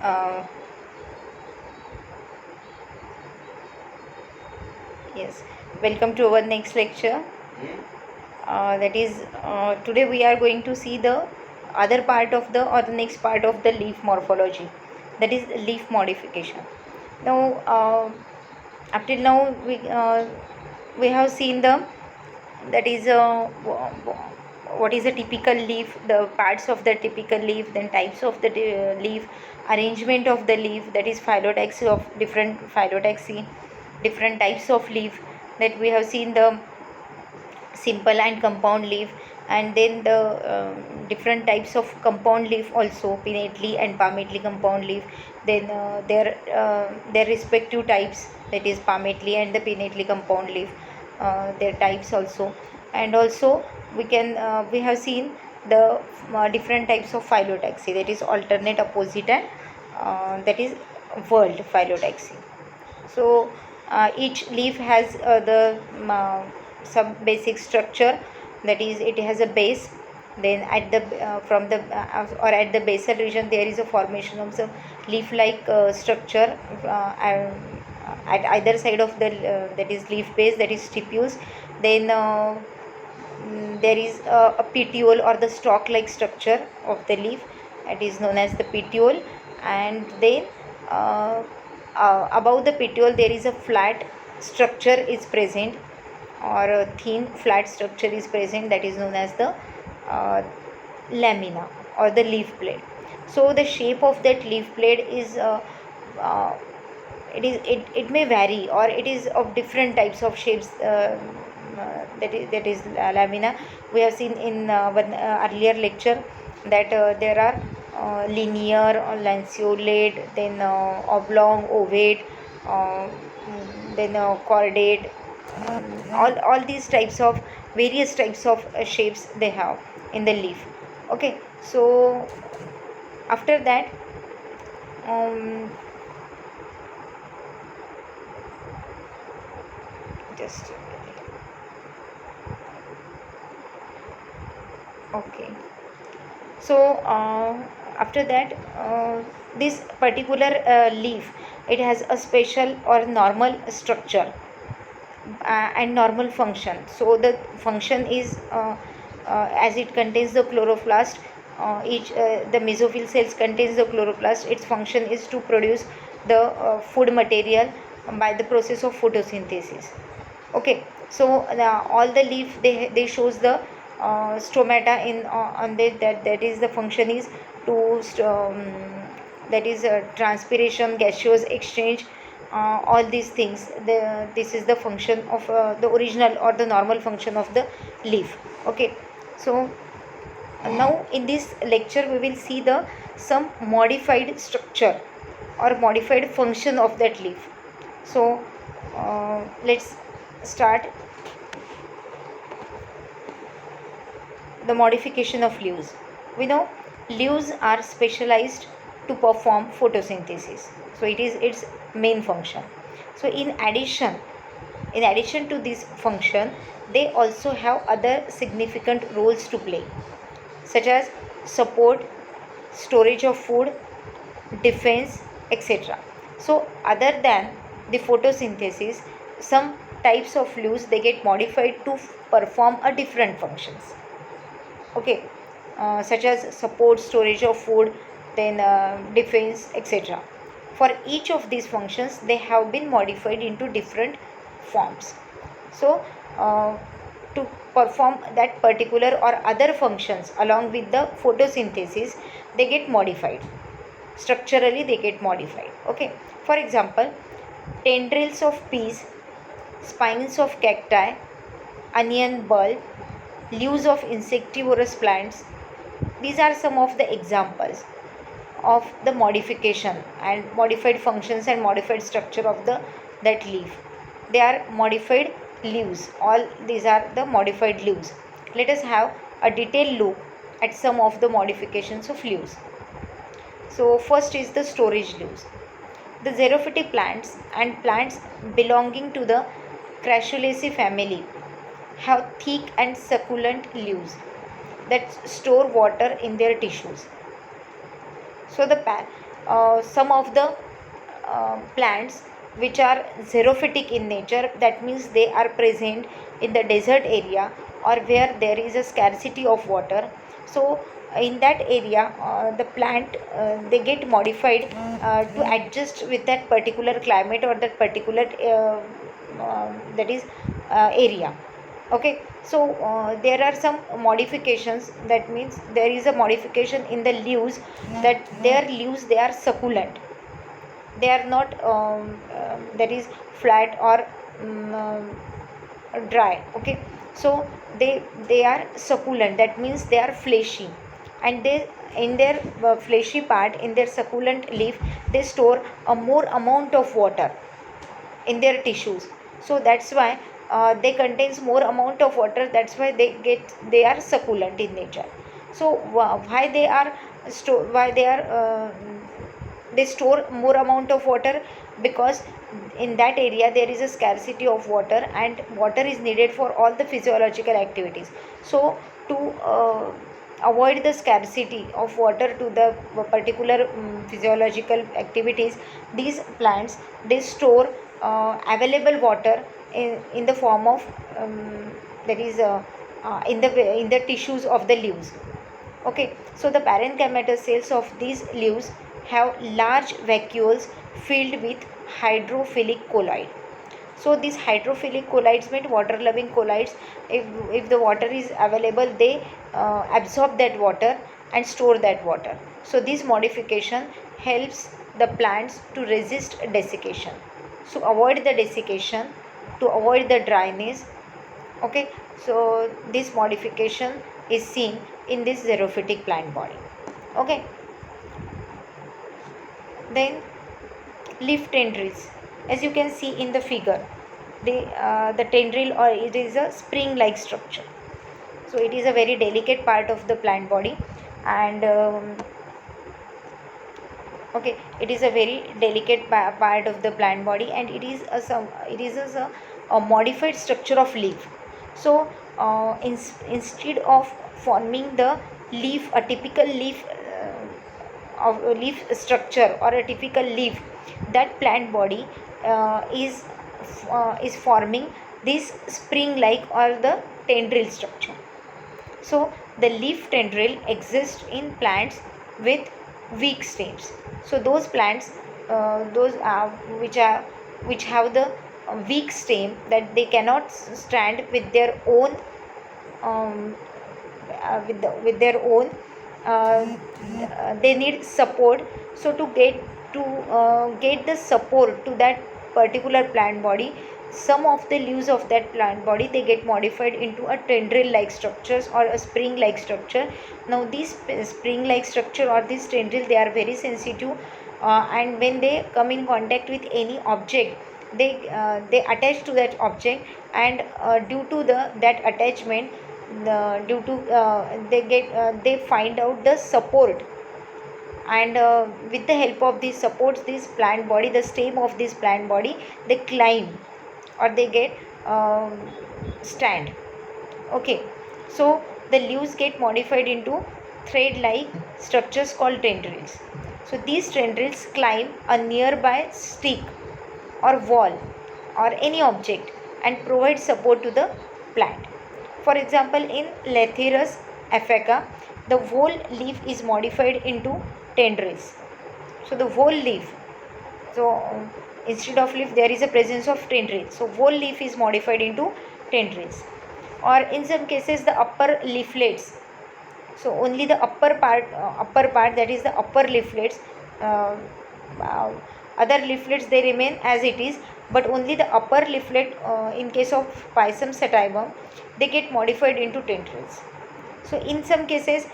Uh, yes, welcome to our next lecture. That is, today we are going to see the other part of the next part of the leaf morphology, that is leaf modification. Now, up till now we have seen the, that is what is a typical leaf, the parts of the typical leaf, then types of the leaf, arrangement of the leaf, that is phyllotaxy of different phyllotaxy, different types of leaf, that we have seen the simple and compound leaf, and then the different types of compound leaf also, pinnately and palmately compound leaf, then their respective types, that is palmately and the pinnately compound leaf, their types also. And also we have seen the different types of phyllotaxy, that is alternate, opposite, and that is world phyllotaxy. So each leaf has the some basic structure, that is it has a base, then at the from the or at the basal region there is a formation of some leaf like structure, at either side of the that is leaf base, that is stipules. Then there is a petiole or the stalk like structure of the leaf, it is known as the petiole. And then uh, above the petiole there is a flat structure is present, or a thin flat structure is present, that is known as the uh, lamina or the leaf blade. So the shape of that leaf blade is uh, it may vary, or it is of different types of shapes, that is lamina. We have seen in one earlier lecture that there are linear or lanceolate, then oblong, ovate, then chordate, all these types of various types of shapes they have in the leaf. Okay, so after that, um, just okay. So after that, this particular leaf, it has a special or normal structure and normal function. So the function is as it contains the chloroplast, each the mesophyll cells contains the chloroplast, its function is to produce the food material by the process of photosynthesis. Okay, so all the leaf, they shows the stomata in on the, that is the function is to that is transpiration, gaseous exchange, all these things. This is the function of the original or the normal function of the leaf. Okay, so now in this lecture we will see the some modified structure or modified function of that leaf. So let's start the modification of leaves. We know leaves are specialized to perform photosynthesis. So it is its main function. So in addition to this function, they also have other significant roles to play, such as support, storage of food, defense, etc. So other than the photosynthesis, some types of leaves, they get modified to perform a different functions. Okay, such as support, storage of food, then defense, etc. For each of these functions, they have been modified into different forms. So to perform that particular or other functions along with the photosynthesis, they get modified structurally, they get modified. Okay, for example, tendrils of peas, spines of cacti, onion bulb, leaves of insectivorous plants. These are some of the examples of the modification and modified functions and modified structure of the that leaf. They are modified leaves. All these are the modified leaves. Let us have a detailed look at some of the modifications of leaves. So first is the storage leaves. The xerophytic plants and plants belonging to the Crassulaceae family have thick and succulent leaves that store water in their tissues. So the some of the plants which are xerophytic in nature, that means they are present in the desert area or where there is a scarcity of water. So in that area, the plant they get modified to adjust with that particular climate or that particular that is area. Okay, so there are some modifications, that means there is a modification in the leaves, that their leaves they are succulent, they are not that is flat or dry. Okay, so they are succulent, that means they are fleshy, and they in their fleshy part, in their succulent leaf, they store a more amount of water in their tissues. So that's why they contains more amount of water, that's why they are succulent in nature. So why they are why they store more amount of water, because in that area there is a scarcity of water and water is needed for all the physiological activities. So to avoid the scarcity of water to the particular physiological activities, these plants they store available water in the form of that is in the tissues of the leaves. Okay, so the parenchymatous cells of these leaves have large vacuoles filled with hydrophilic colloid. So these hydrophilic colloids mean water loving colloids. If the water is available, they absorb that water and store that water. So this modification helps the plants to resist desiccation. So avoid the desiccation, to avoid the dryness. Okay, so this modification is seen in this xerophytic plant body. Okay, then leaf tendrils, as you can see in the figure, the tendril, or it is a spring like structure. So it is a very delicate part of the plant body, and okay, it is a very delicate part of the plant body, and it is a modified structure of leaf. So instead of forming the leaf, a typical leaf of a leaf structure or a typical leaf, that plant body is forming this spring like or the tendril structure. So the leaf tendril exists in plants with weak stems. So those plants those which have the weak stem, that they cannot stand with their own with their own they need support. So to get the support to that particular plant body, some of the leaves of that plant body they get modified into a tendril like structures or a spring like structure. Now these spring like structure or this tendril, they are very sensitive, and when they come in contact with any object, they attach to that object, and due to that attachment, due to they find out the support, and with the help of these supports, this plant body, the stem of this plant body, they climb or they get stand. Okay, so the leaves get modified into thread like structures called tendrils. So these tendrils climb a nearby stick or wall or any object and provide support to the plant. For example, in Lathyrus aphaca, the whole leaf is modified into tendrils. So the whole leaf, so instead of leaf there is a presence of tendrils. So whole leaf is modified into tendrils. Or in some cases the upper leaflets. So only the upper part, that is the upper leaflets. Other leaflets they remain as it is, but only the upper leaflet in case of Pisum sativum, they get modified into tendrils. So in some cases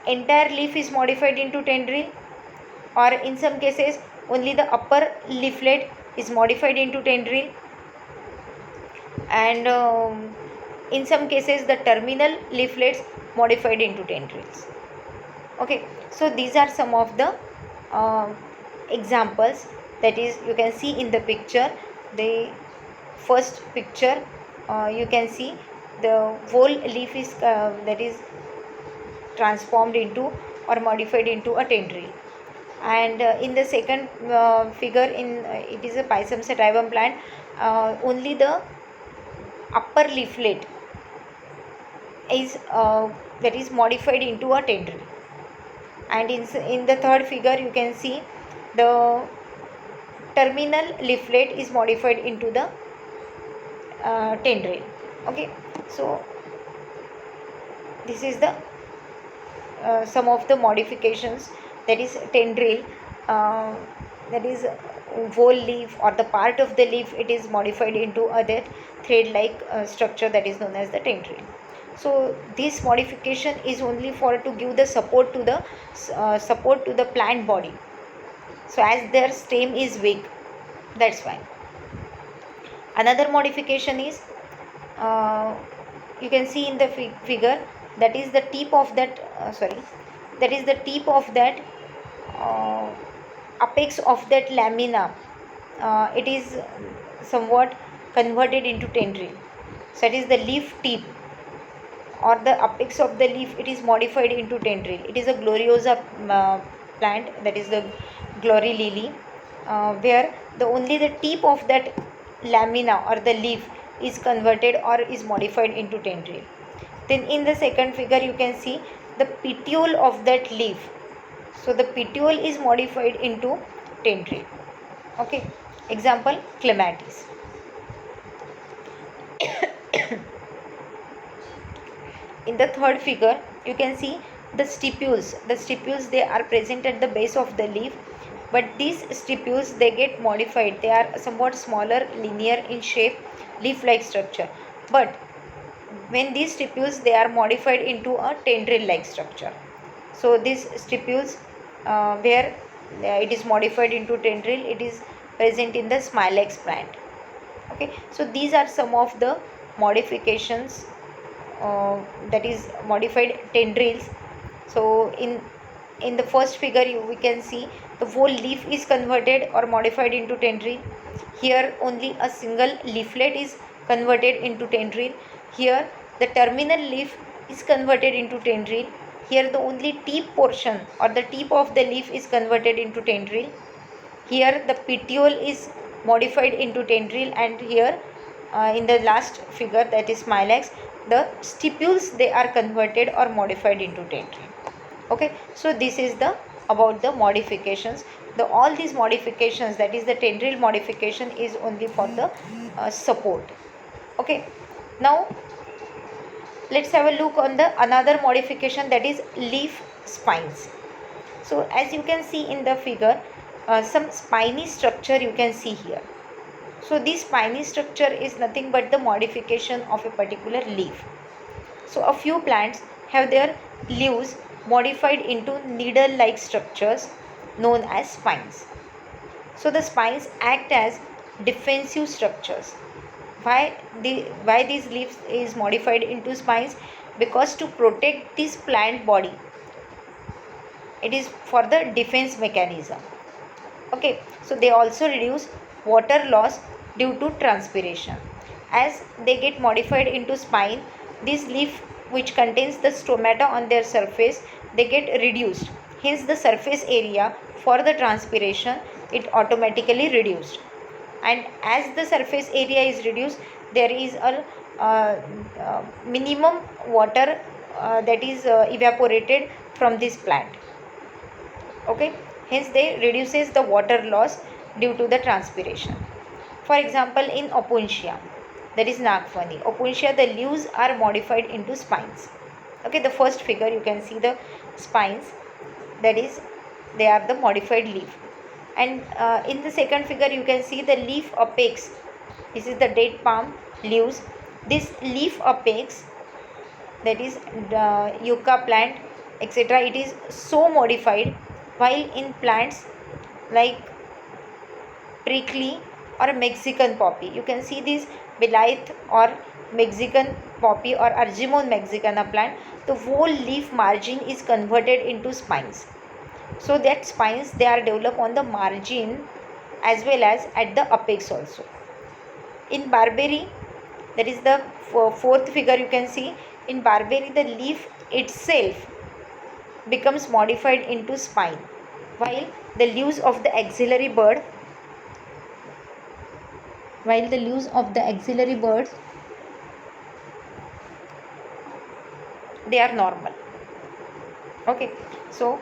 entire leaf is modified into tendril, or in some cases only the upper leaflet is modified into tendril, and in some cases the terminal leaflets modified into tendrils. Okay, so these are some of the examples, that is you can see in the picture. The first picture you can see the whole leaf is that is transformed into or modified into a tendril. And in the second figure, it is a Pisum sativum plant. Only the upper leaflet is that is modified into a tendril. And in the third figure you can see the terminal leaflet is modified into the tendril. Okay, so this is the some of the modifications, that is tendril, that is whole leaf or the part of the leaf, it is modified into other thread like structure, that is known as the tendril. So this modification is only for to give the support to the plant body, so as their stem is weak, that's why. Another modification is you can see in the figure, that is the tip of that that is the tip of that uh, apex of that lamina, it is somewhat converted into tendril. So that is the leaf tip or the apex of the leaf, it is modified into tendril. It is a gloriosa plant, that is the glory lily, where the only the tip of that lamina or the leaf is converted or is modified into tendril. Then in the second figure you can see the petiole of that leaf. So the petiole is modified into tendril. Okay, example clematis. In the third figure you can see the stipules. The stipules, they are present at the base of the leaf, but these stipules, they get modified. They are somewhat smaller, linear in shape, leaf like structure, but when these stipules, they are modified into a tendril like structure. So these stipules, where it is modified into tendril, it is present in the Smilax plant. Okay, so these are some of the modifications, that is modified tendrils. So in the first figure we can see the whole leaf is converted or modified into tendril. Here only a single leaflet is converted into tendril. Here the terminal leaf is converted into tendril. Here the only tip portion or the tip of the leaf is converted into tendril. Here the petiole is modified into tendril, and here in the last figure, that is Smilax, the stipules, they are converted or modified into tendril. Okay, so this is the about the modifications. All these modifications, that is the tendril modification, is only for the support. Okay, now let's have a look on the another modification, that is leaf spines. So as you can see in the figure, some spiny structure you can see here. So this spiny structure is nothing but the modification of a particular leaf. So a few plants have their leaves modified into needle like structures known as spines. So the spines act as defensive structures. Why these leaves is modified into spines? Because to protect this plant body, it is for the defense mechanism. Okay, so they also reduce water loss due to transpiration. As they get modified into spine, this leaf which contains the stomata on their surface, they get reduced. Hence the surface area for the transpiration, it automatically reduced. And as the surface area is reduced, there is a minimum water that is evaporated from this plant. Okay, hence they reduces the water loss due to the transpiration. For example, in Opuntia, that is Nagmani. Opuntia, the leaves are modified into spines. Okay, the first figure you can see the spines, that is they are the modified leaf. And in the second figure you can see the leaf apex. This is the date palm leaves. This leaf apex, that is yucca plant, etc., it is so modified, while in plants like prickly or Mexican poppy, you can see this Blythe or Mexican poppy or Argemone mexicana plant, the whole leaf margin is converted into spines. So that spines, they are developed on the margin as well as at the apex also. In barberry, that is the fourth figure you can see, in barberry the leaf itself becomes modified into spine, while the leaves of the axillary bud, while the leaves of the axillary buds, they are normal. Okay, so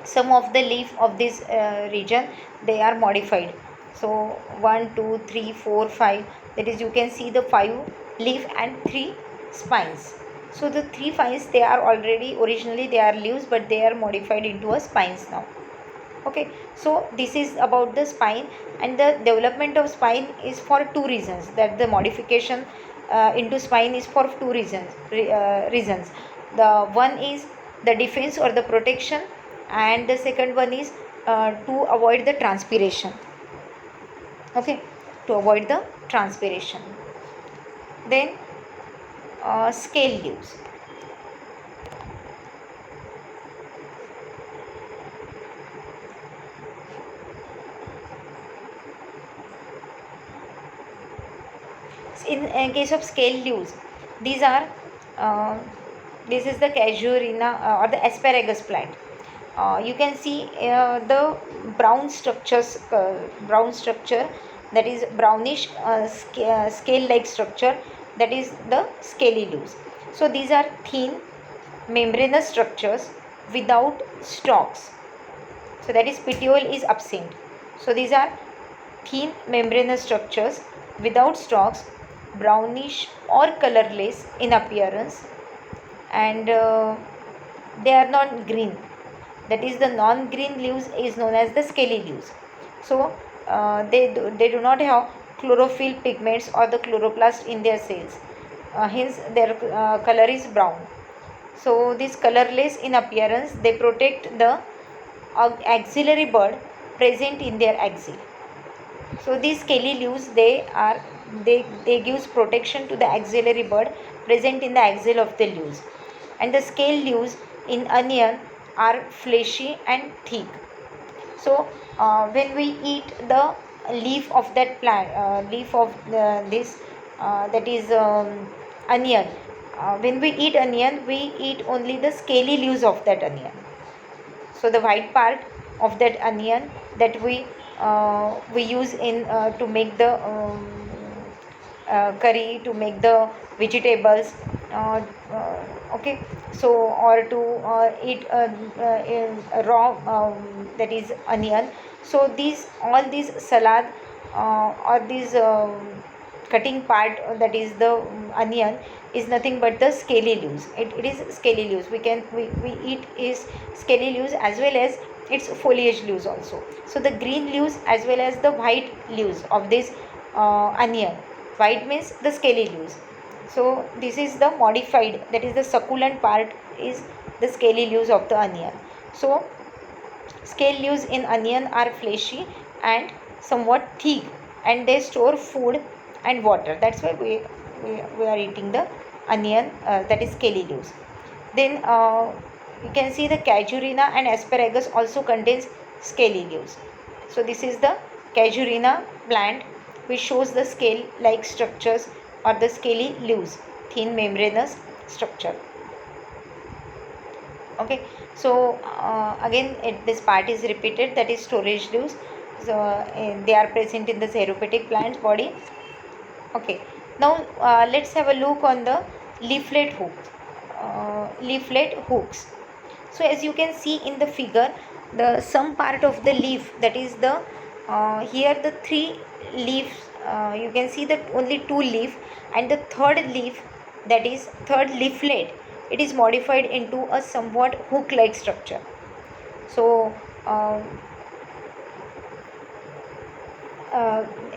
some of the leaf of this region, they are modified. So 1 2 3 4 5, that is, you can see the 5 leaf and 3 spines. So the 3 spines, they are already, originally they are leaves, but they are modified into a spines now. Okay, so this is about the spine, and the development of spine is for two reasons, that the modification into spine is for two reasons. The one is the defense or the protection, and the second one is to avoid the transpiration. Okay, to avoid the transpiration. Then scale leaves. In case of scale leaves, these are this is the casuarina or the asparagus plant. You can see the brown structure, that is brownish scale like structure, that is the scaly leaves. So these are thin membranous structures without stalks, so that is petiole is absent. So these are thin membranous structures without stalks, brownish or colorless in appearance, and they are not green, that is the non-green leaves is known as the scaly leaves. So they do not have chlorophyll pigments or the chloroplast in their cells, hence their color is brown. So this colorless in appearance, they protect the axillary bud present in their axil. So these scaly leaves, they gives protection to the axillary bud present in the axil of the leaves. And the scale leaves in onion are fleshy and thick. So when we eat the leaf of that plant, leaf of this that is onion, when we eat onion, we eat only the scaly leaves of that onion. So the white part of that onion, that we use in to make the curry, to make the vegetables, okay, so or to eat raw, that is onion. So these, all these salad or these cutting part, that is the onion, is nothing but the scaly leaves. It is scaly leaves. We eat is scaly leaves as well as its foliage leaves also. So the green leaves as well as the white leaves of this onion. White means the scaly leaves. So this is the modified, that is the succulent part, is the scaly leaves of the onion. So scale leaves in onion are fleshy and somewhat thick, and they store food and water. That's why we are eating the onion, that is scaly leaves. Then you can see the casuarina and asparagus also contains scaly leaves. So this is the casuarina plant, which shows the scale like structures or the scaly leaves, thin membranous structure. Okay, so again this part is repeated, that is storage leaves. So they are present in the xerophatic plant's body. Okay, now let's have a look on the leaflet hooks. So as you can see in the figure, the some part of the leaf, that is the here the 3 leaves, you can see that only 2 leaf, and the third leaf, that is third leaflet, it is modified into a somewhat hook like structure. So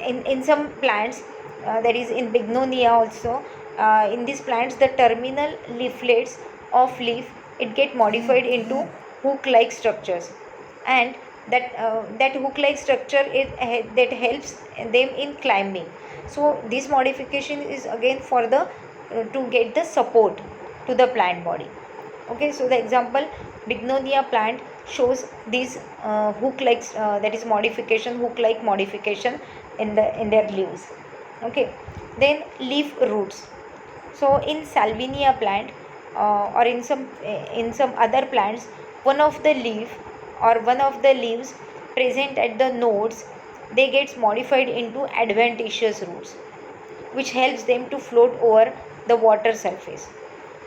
in some plants, that is in bignonia also, in these plants the terminal leaflets of leaf, it get modified into hook like structures, and that hook like structure that helps them in climbing. So this modification is again for the to get the support to the plant body. Okay, so the example bignonia plant shows this hook like, that is modification, hook like modification in their leaves. Okay, then leaf roots. So in salvinia plant or in some other plants, one of the leaf or one of the leaves present at the nodes, they gets modified into adventitious roots, which helps them to float over the water surface.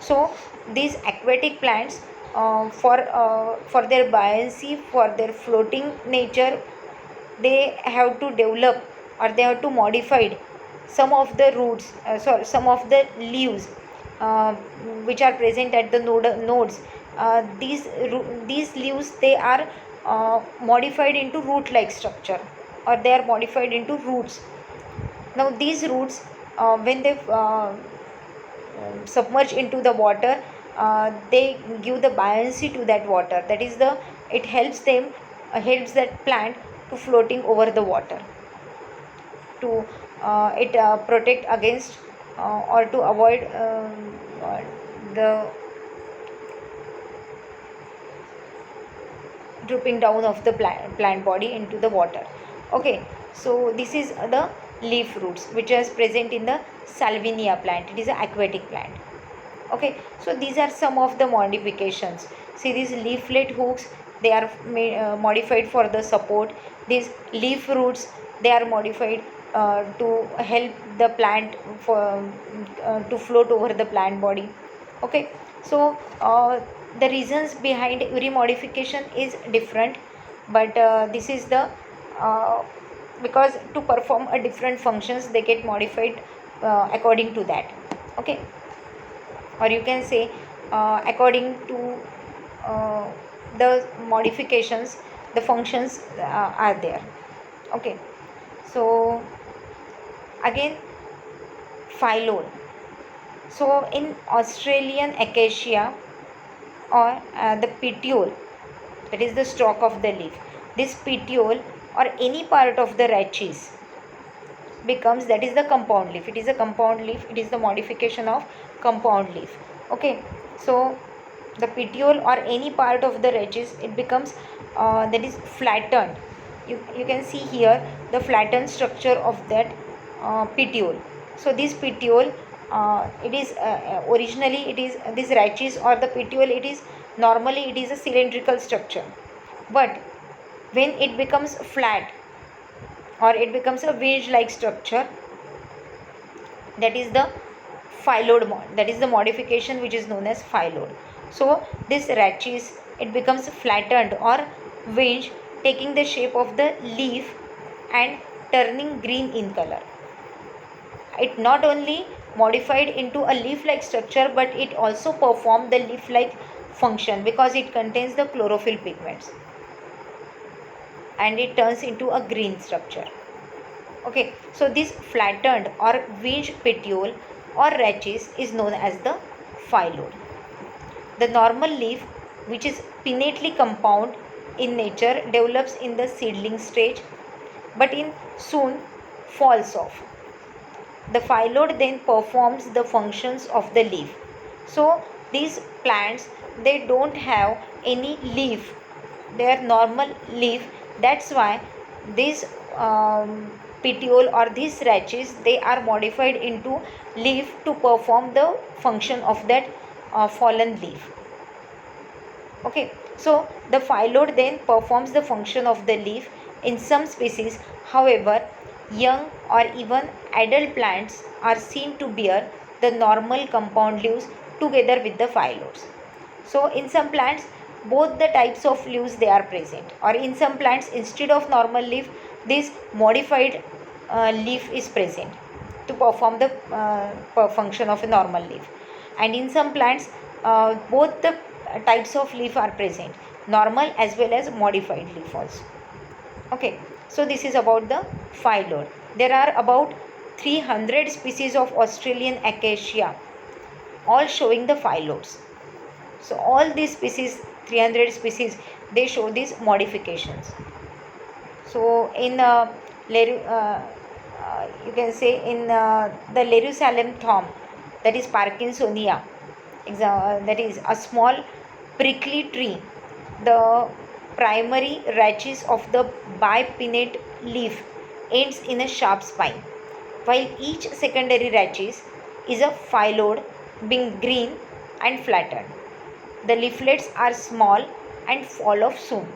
So these aquatic plants, for their buoyancy, for their floating nature, they have to develop, or they have to modify some of the roots, some of the leaves, uh, which are present at the nodes. These leaves, they are modified into root like structure, or they are modified into roots. Now these roots, when they submerge into the water, they give the buoyancy to that water. That is the, it helps them, helps that plant to floating over the water, to it protect against, or to avoid the drooping down of the plant body into the water. Okay, so this is the leaf roots which is present in the Salvinia plant. It is an aquatic plant. Okay, so these are some of the modifications. See, these leaflet hooks, they are modified for the support. These leaf roots, they are modified to help the plant for to float over the plant body. Okay, so the reasons behind every modification is different, but this is the because to perform a different functions, they get modified according to that. Okay, or you can say according to the modifications, the functions are there. Okay, so again, phyllodes. So in Australian acacia, or the petiole, that is the stalk of the leaf, this petiole or any part of the rachis becomes, that is the compound leaf. It is a compound leaf, it is the modification of compound leaf. Okay, so the petiole or any part of the rachis, it becomes that is flattened. You can see here the flattened structure of that petiole. So this petiole, it is originally, it is this rachis or the petiole, it is normally, it is a cylindrical structure, but when it becomes flat, or it becomes a wedge like structure, that is the phylloid, that is the modification which is known as phylloid. So this rachis, it becomes flattened or wedge, taking the shape of the leaf and turning green in color. It not only modified into a leaf like structure, but it also perform the leaf like function, because it contains the chlorophyll pigments, and it turns into a green structure. Okay, so this flattened or wedge petiole or rachis is known as the phylloid. The normal leaf, which is pinnately compound in nature, develops in the seedling stage, but in soon falls off. The phylloid then performs the functions of the leaf. So these plants, they don't have any leaf, they are normal leaf. That's why this petiole or these rachis, they are modified into leaf to perform the function of that fallen leaf. Okay, so the phylloid then performs the function of the leaf in some species. However, young or even adult plants are seen to bear the normal compound leaves together with the phyllodes. So in some plants, both the types of leaves, they are present, or in some plants, instead of normal leaf, this modified leaf is present to perform the function of a normal leaf. And in some plants, both the types of leaf are present, normal as well as modified leaf also. Okay, so this is about the phylloid. There are about 300 species of Australian acacia, all showing the phyllodes. So all these species, 300 species, they show these modifications. So in you can say in the Jerusalem thorn, that is Parkinsonia, that is a small prickly tree. The primary rachis of the bipinnate leaf ends in a sharp spine, while each secondary rachis is a phylloid, being green and flattened. The leaflets are small and fall off soon.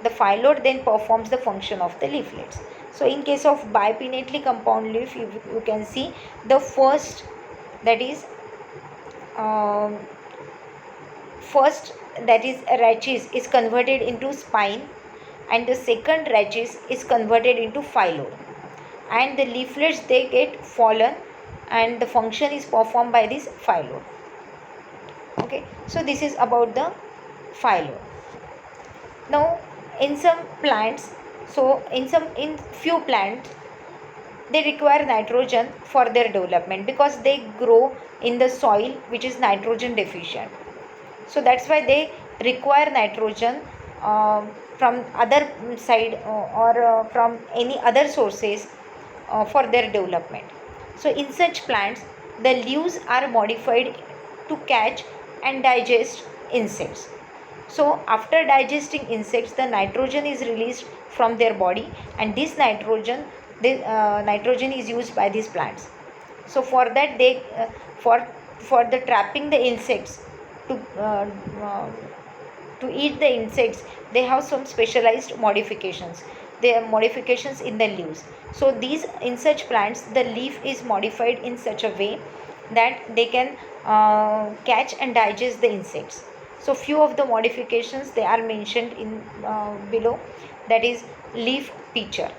the phyllodes then performs the function of the leaflets. So in case of bipinnately compound leaf, you can see the first, that is rachis is converted into spine, and the second rachis is converted into phyllodes, and the leaflets they get fallen, and the function is performed by this phyllodes. Okay, so this is about the phyllodes. Now in some plants, in few plants, they require nitrogen for their development because they grow in the soil which is nitrogen deficient. So that's why they require nitrogen from other side or from any other sources for their development. So in such plants, the leaves are modified to catch and digest insects. So after digesting insects, the nitrogen is released from their body, and this nitrogen is used by these plants. So for that they for the trapping the insects to eat the insects, they have some specialized modifications. There are modifications in the leaves. So these, in such plants, the leaf is modified in such a way that they can catch and digest the insects. So few of the modifications they are mentioned in below, that is leaf pitcher.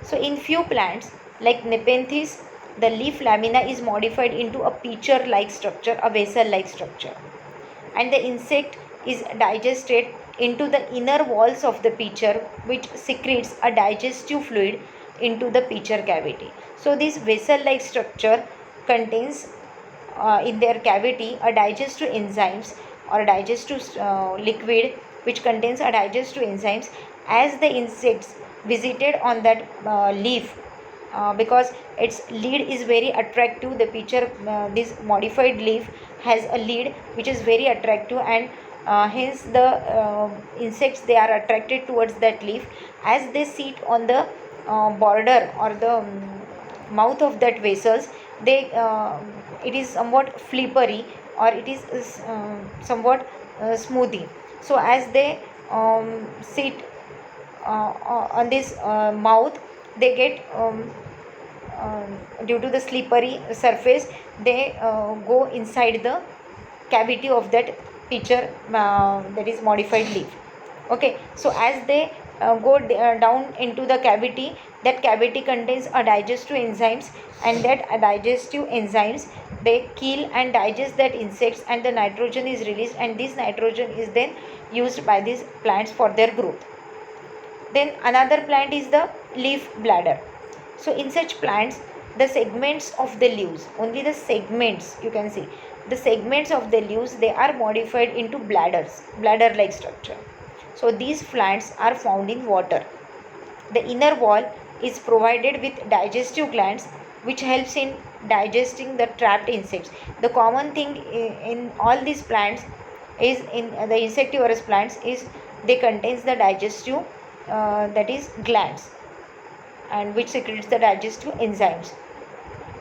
So in few plants like Nepenthes, the leaf lamina is modified into a pitcher like structure, a vessel like structure, and the insect is digested into the inner walls of the pitcher, which secretes a digestive fluid into the pitcher cavity. So this vessel like structure contains in their cavity a digestive enzymes or digestive liquid which contains a digestive enzymes. As the insects visited on that leaf, because its lead is very attractive, the pitcher, this modified leaf has a lead which is very attractive, and hence the insects they are attracted towards that leaf. As they sit on the border or the mouth of that vessels, they it is somewhat flippery, or it is somewhat smoothie. So as they sit on this mouth, they get due to the slippery surface, they go inside the cavity of that pitcher, that is modified leaf. Okay, so as they go down into the cavity, that cavity contains a digestive enzymes, and that digestive enzymes they kill and digest that insects, and the nitrogen is released, and this nitrogen is then used by these plants for their growth. Then another plant is the leaf bladder. So in such plants, the segments of the leaves, only the segments, you can see the segments of the leaves, they are modified into bladders, bladder like structure. So these plants are found in water. The inner wall is provided with digestive glands which helps in digesting the trapped insects. The common thing in all these plants is, in the insectivorous plants, is they contains the digestive that is glands, and which secretes the digestive enzymes,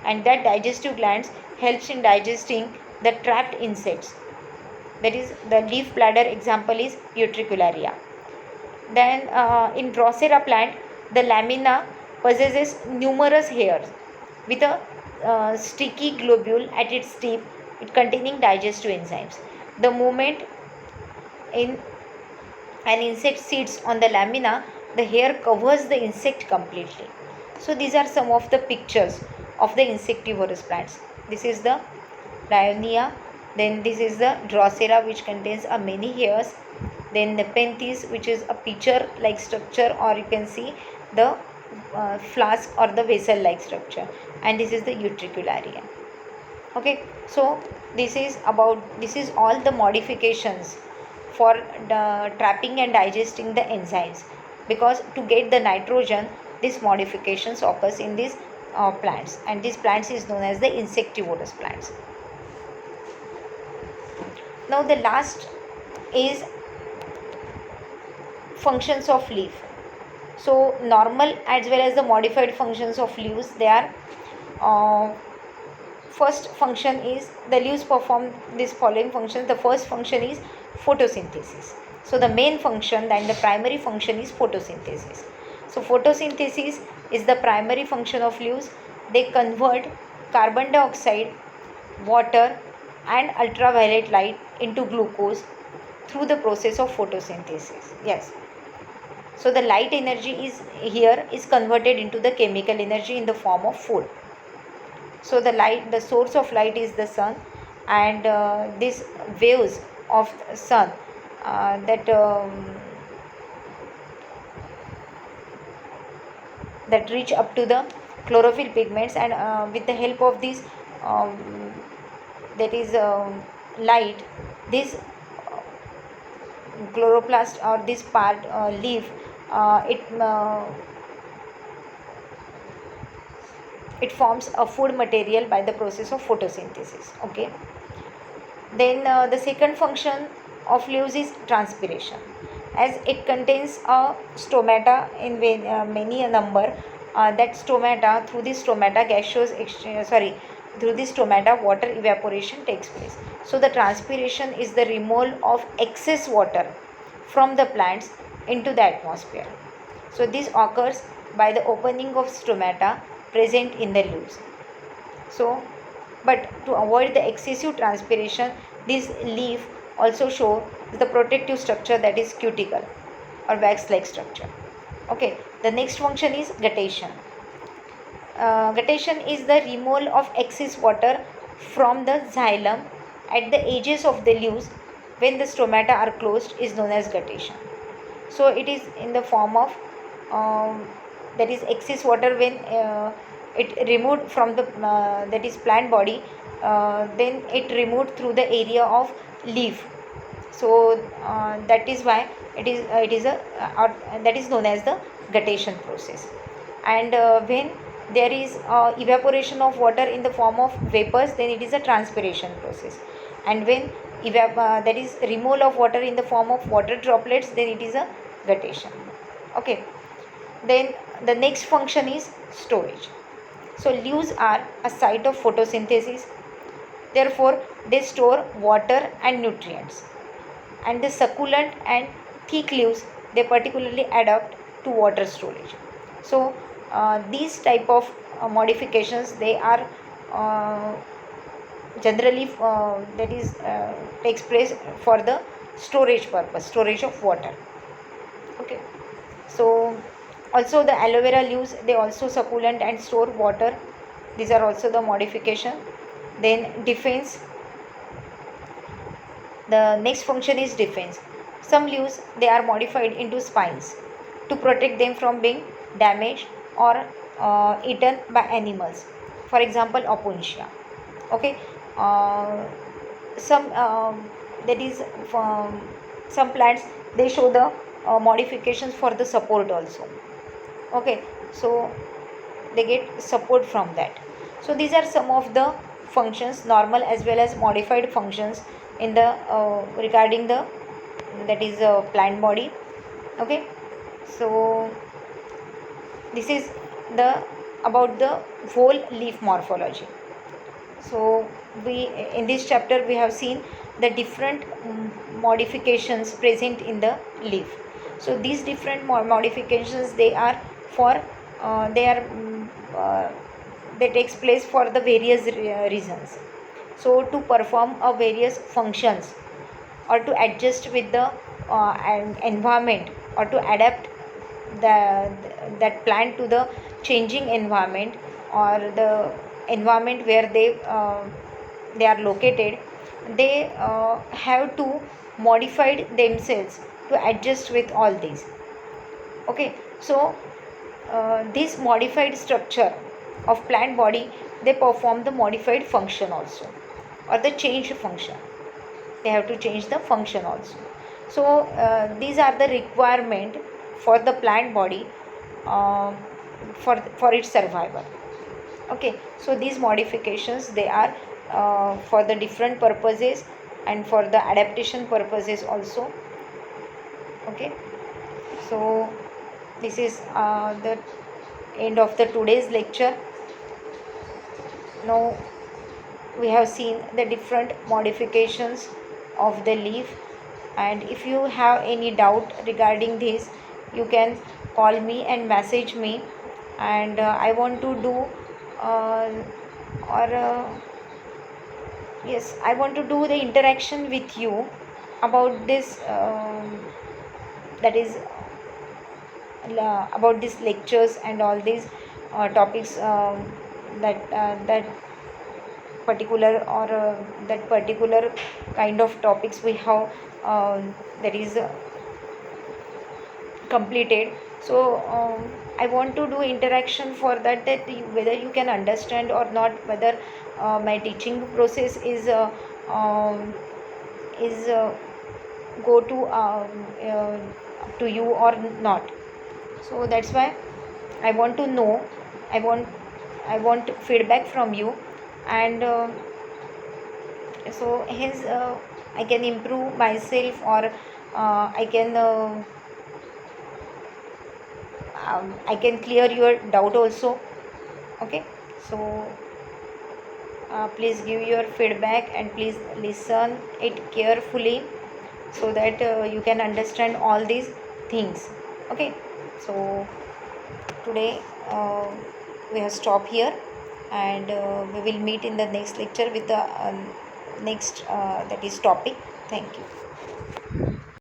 and that digestive glands helps in digesting the trapped insects. That is, the leaf bladder example is Utricularia. Then in Drosera plant, the lamina possesses numerous hairs with a sticky globule at its tip, it containing digestive enzymes. The moment an insect sits on the lamina, the hair covers the insect completely. So these are some of the pictures of the insectivorous plants. This is the Bryonia, then this is the Drosera, which contains many hairs, then Nepenthes, which is a pitcher like structure, or you can see the flask or the vessel like structure, and this is the Utricularia. Okay, so this is all the modifications for the trapping and digesting the enzymes, because to get the nitrogen, these modifications occurs in these plants, and these plants is known as the insectivorous plants. Now the last is functions of leaf. So normal as well as the modified functions of leaves, they are first function is, the leaves perform this following functions. The first function is photosynthesis. So the main function and the primary function is photosynthesis. So photosynthesis is the primary function of leaves. They convert carbon dioxide, water and ultraviolet light into glucose through the process of photosynthesis. Yes. So the light energy is converted into the chemical energy in the form of food. So the source of light is the sun, and these waves of the sun that reach up to the chlorophyll pigments, and with the help of this um, that is light, this chloroplast or this part leaf, it forms a food material by the process of photosynthesis. Okay. Then the second function of leaves is transpiration. As it contains a stomata in many a number, that stomata, through this stomata gaseous exchange, through this stomata water evaporation takes place. So the transpiration is the removal of excess water from the plants into the atmosphere. So this occurs by the opening of stomata present in the leaves. So, but to avoid the excessive transpiration, this leaf also show the protective structure, that is cuticle or wax like structure. Okay. The next function is guttation. Guttation is the removal of excess water from the xylem at the edges of the leaves when the stomata are closed is known as guttation. So it is in the form of that is excess water when it removed from the that is plant body, then it removed through the area of leaf. So that is why it is a that is known as the guttation process. And when there is evaporation of water in the form of vapors, then it is a transpiration process. And when that is removal of water in the form of water droplets, then it is a guttation. Okay. Then the next function is storage. So leaves are a site of photosynthesis, therefore they store water and nutrients. And the succulent and thick leaves, they particularly adapt to water storage. So these type of modifications, they are generally that is takes place for the storage purpose, storage of water. Okay. So also the aloe vera leaves, they also succulent and store water. These are also the modification. Then defense. The next function is defense. Some leaves, they are modified into spines to protect them from being damaged or eaten by animals. For example, opuntia. Okay. Some that is some plants, they show the modifications for the support also. Okay. So they get support from that. So these are some of the functions, normal as well as modified functions in the regarding the that is plant body. Okay. So this is the about the whole leaf morphology. So we, in this chapter we have seen the different modifications present in the leaf. So these different modifications, they are for they are they takes place for the various reasons. So to perform a various functions, or to adjust with the environment, or to adapt that plant to the changing environment, or the environment where they are located, they have to modify themselves to adjust with all these. Okay. So this modified structure of plant body, they perform the modified function also, or the changed function. They have to change the function also. So these are the requirement for the plant body for its survival. Okay. So these modifications, they are for the different purposes and for the adaptation purposes also. Okay. So this is the end of the today's lecture. Now we have seen the different modifications of the leaf, and if you have any doubt regarding this, you can call me and message me. And I want to do or yes, I want to do the interaction with you about this, that is about these lectures and all these topics, that particular or that particular kind of topics we have, that is completed. So I want to do interaction for that, whether you can understand or not, whether my teaching process um, is go to you or not. So that's why I want to know, i want I want feedback from you. And so hence I can improve myself, or I can I can clear your doubt also. Okay, so please give your feedback and please listen it carefully, so that you can understand all these things. Okay, so today we have stopped here, and we will meet in the next lecture with the next that is topic. Thank you.